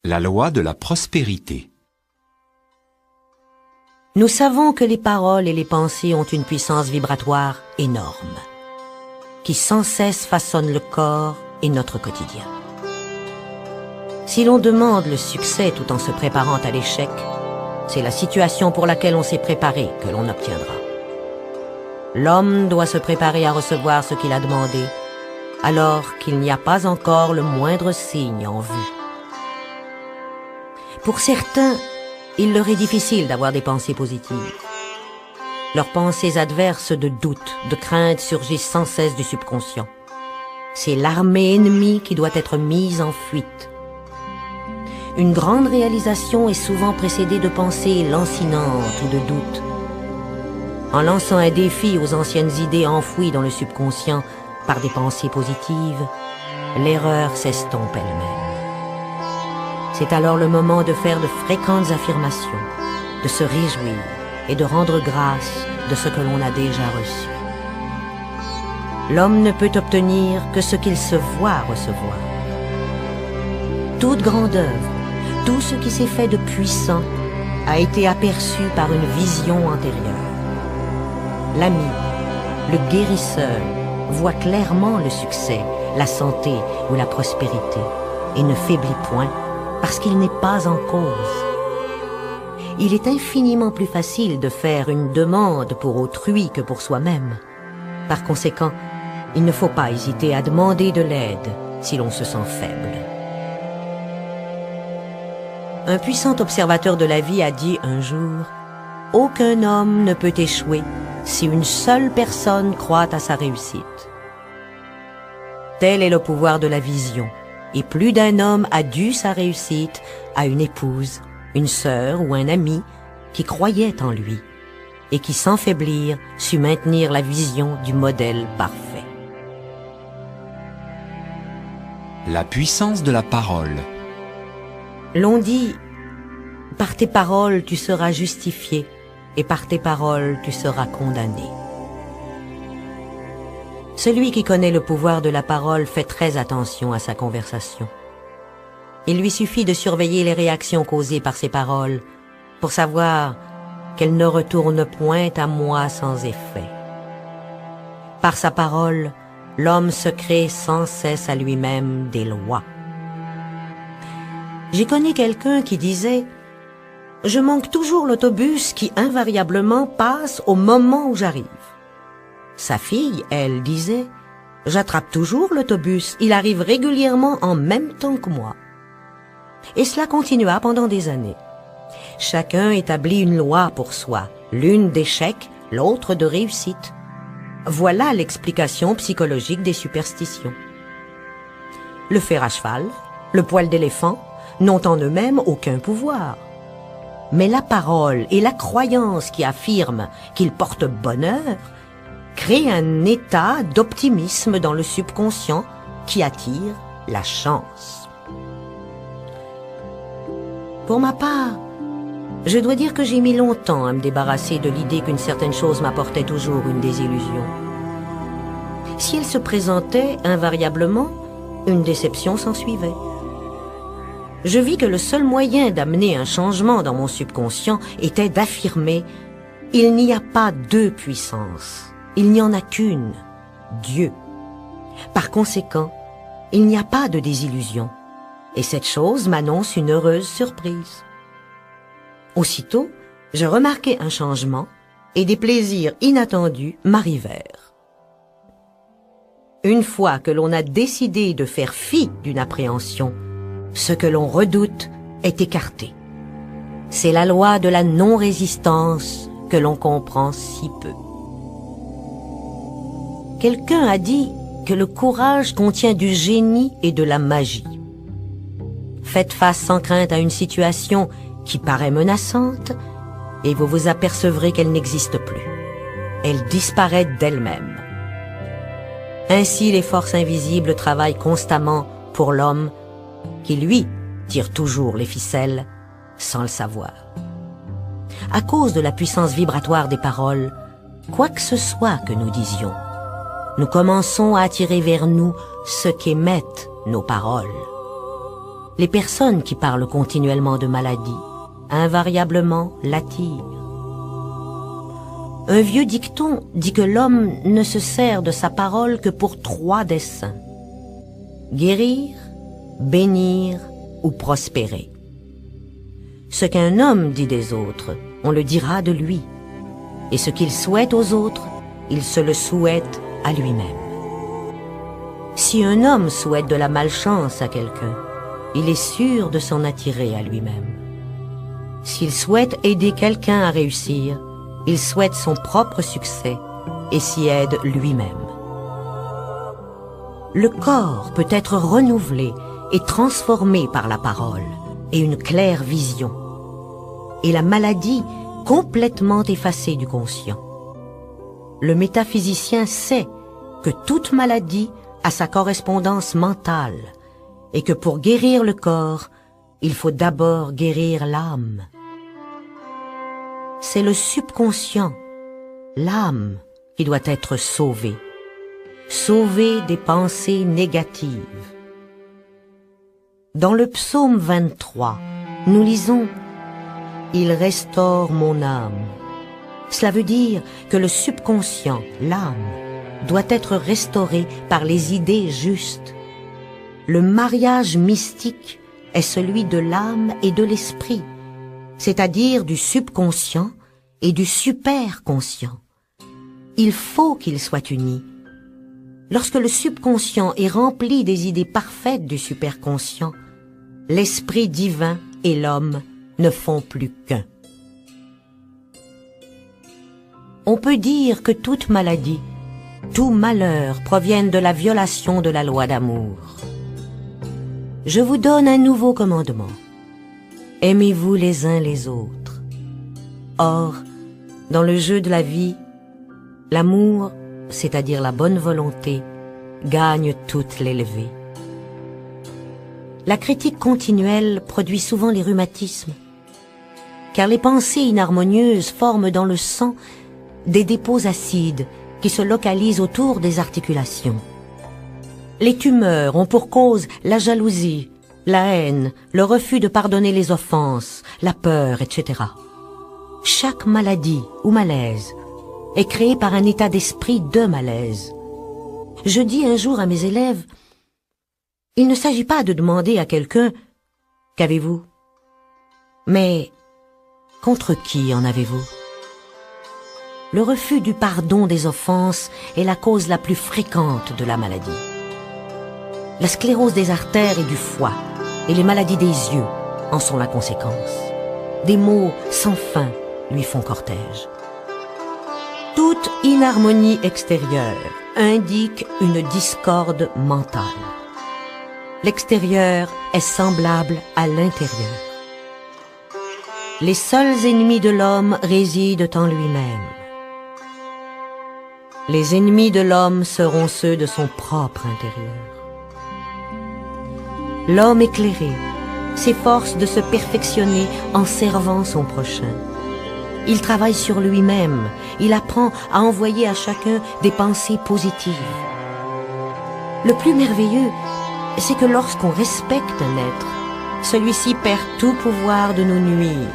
La loi de la prospérité. Nous savons que les paroles et les pensées ont une puissance vibratoire énorme, qui sans cesse façonne le corps et notre quotidien. Si l'on demande le succès tout en se préparant à l'échec, c'est la situation pour laquelle on s'est préparé que l'on obtiendra. L'homme doit se préparer à recevoir ce qu'il a demandé, alors qu'il n'y a pas encore le moindre signe en vue. Pour certains, il leur est difficile d'avoir des pensées positives. Leurs pensées adverses de doute, de crainte surgissent sans cesse du subconscient. C'est l'armée ennemie qui doit être mise en fuite. Une grande réalisation est souvent précédée de pensées lancinantes ou de doutes. En lançant un défi aux anciennes idées enfouies dans le subconscient par des pensées positives, l'erreur s'estompe elle-même. C'est alors le moment de faire de fréquentes affirmations, de se réjouir et de rendre grâce de ce que l'on a déjà reçu. L'homme ne peut obtenir que ce qu'il se voit recevoir. Toute grande œuvre, tout ce qui s'est fait de puissant a été aperçu par une vision antérieure. L'ami, le guérisseur, voit clairement le succès, la santé ou la prospérité et ne faiblit point parce qu'il n'est pas en cause. Il est infiniment plus facile de faire une demande pour autrui que pour soi-même. Par conséquent, il ne faut pas hésiter à demander de l'aide si l'on se sent faible. Un puissant observateur de la vie a dit un jour « Aucun homme ne peut échouer si une seule personne croit à sa réussite. » Tel est le pouvoir de la vision, et plus d'un homme a dû sa réussite à une épouse, une sœur ou un ami qui croyait en lui et qui sans faiblir sut maintenir la vision du modèle parfait. La puissance de la parole. L'on dit « Par tes paroles tu seras justifié et par tes paroles tu seras condamné ». Celui qui connaît le pouvoir de la parole fait très attention à sa conversation. Il lui suffit de surveiller les réactions causées par ses paroles pour savoir qu'elles ne retournent point à moi sans effet. Par sa parole, l'homme se crée sans cesse à lui-même des lois. J'ai connu quelqu'un qui disait « Je manque toujours l'autobus qui invariablement passe au moment où j'arrive. » Sa fille, elle, disait « J'attrape toujours l'autobus, il arrive régulièrement en même temps que moi. » Et cela continua pendant des années. Chacun établit une loi pour soi, l'une d'échec, l'autre de réussite. Voilà l'explication psychologique des superstitions. Le fer à cheval, le poil d'éléphant n'ont en eux-mêmes aucun pouvoir. Mais la parole et la croyance qui affirment qu'ils portent bonheur créent un état d'optimisme dans le subconscient qui attire la chance. Pour ma part, je dois dire que j'ai mis longtemps à me débarrasser de l'idée qu'une certaine chose m'apportait toujours une désillusion. Si elle se présentait invariablement, une déception s'ensuivait. Je vis que le seul moyen d'amener un changement dans mon subconscient était d'affirmer « Il n'y a pas deux puissances, il n'y en a qu'une, Dieu. » Par conséquent, il n'y a pas de désillusion, et cette chose m'annonce une heureuse surprise. Aussitôt, je remarquai un changement, et des plaisirs inattendus m'arrivèrent. Une fois que l'on a décidé de faire fi d'une appréhension, ce que l'on redoute est écarté. C'est la loi de la non-résistance que l'on comprend si peu. Quelqu'un a dit que le courage contient du génie et de la magie. Faites face sans crainte à une situation qui paraît menaçante et vous vous apercevrez qu'elle n'existe plus. Elle disparaît d'elle-même. Ainsi, les forces invisibles travaillent constamment pour l'homme qui, lui, tire toujours les ficelles sans le savoir. À cause de la puissance vibratoire des paroles, quoi que ce soit que nous disions, nous commençons à attirer vers nous ce qu'émettent nos paroles. Les personnes qui parlent continuellement de maladie, invariablement l'attirent. Un vieux dicton dit que l'homme ne se sert de sa parole que pour 3 desseins: guérir, bénir ou prospérer. Ce qu'un homme dit des autres, on le dira de lui. Et ce qu'il souhaite aux autres, il se le souhaite à lui-même. Si un homme souhaite de la malchance à quelqu'un, il est sûr de s'en attirer à lui-même. S'il souhaite aider quelqu'un à réussir, il souhaite son propre succès et s'y aide lui-même. Le corps peut être renouvelé et transformé par la parole et une claire vision, et la maladie complètement effacée du conscient. Le métaphysicien sait que toute maladie a sa correspondance mentale et que pour guérir le corps, il faut d'abord guérir l'âme. C'est le subconscient, l'âme, qui doit être sauvée, sauvée des pensées négatives. Dans le psaume 23, nous lisons « Il restaure mon âme ». Cela veut dire que le subconscient, l'âme, doit être restauré par les idées justes. Le mariage mystique est celui de l'âme et de l'esprit, c'est-à-dire du subconscient et du superconscient. Il faut qu'ils soient unis. Lorsque le subconscient est rempli des idées parfaites du superconscient, l'esprit divin et l'homme ne font plus qu'un. On peut dire que toute maladie, tout malheur proviennent de la violation de la loi d'amour. Je vous donne un nouveau commandement. Aimez-vous les uns les autres. Or, dans le jeu de la vie, l'amour, c'est-à-dire la bonne volonté, gagne toute l'élevée. La critique continuelle produit souvent les rhumatismes, car les pensées inharmonieuses forment dans le sang des dépôts acides qui se localisent autour des articulations. Les tumeurs ont pour cause la jalousie, la haine, le refus de pardonner les offenses, la peur, etc. Chaque maladie ou malaise est créée par un état d'esprit de malaise. Je dis un jour à mes élèves, il ne s'agit pas de demander à quelqu'un « Qu'avez-vous » mais « Contre qui en avez-vous » Le refus du pardon des offenses est la cause la plus fréquente de la maladie. La sclérose des artères et du foie et les maladies des yeux en sont la conséquence. Des maux sans fin lui font cortège. Toute inharmonie extérieure indique une discorde mentale. L'extérieur est semblable à l'intérieur. Les seuls ennemis de l'homme résident en lui-même. Les ennemis de l'homme seront ceux de son propre intérieur. L'homme éclairé s'efforce de se perfectionner en servant son prochain. Il travaille sur lui-même, il apprend à envoyer à chacun des pensées positives. Le plus merveilleux, c'est que lorsqu'on respecte un être, celui-ci perd tout pouvoir de nous nuire.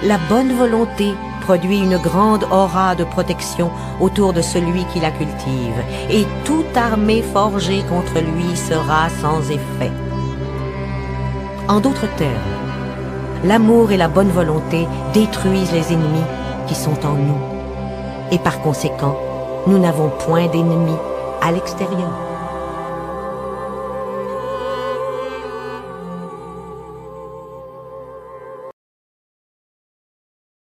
La bonne volonté produit une grande aura de protection autour de celui qui la cultive, et toute armée forgée contre lui sera sans effet. En d'autres termes, l'amour et la bonne volonté détruisent les ennemis qui sont en nous, et par conséquent, nous n'avons point d'ennemis à l'extérieur.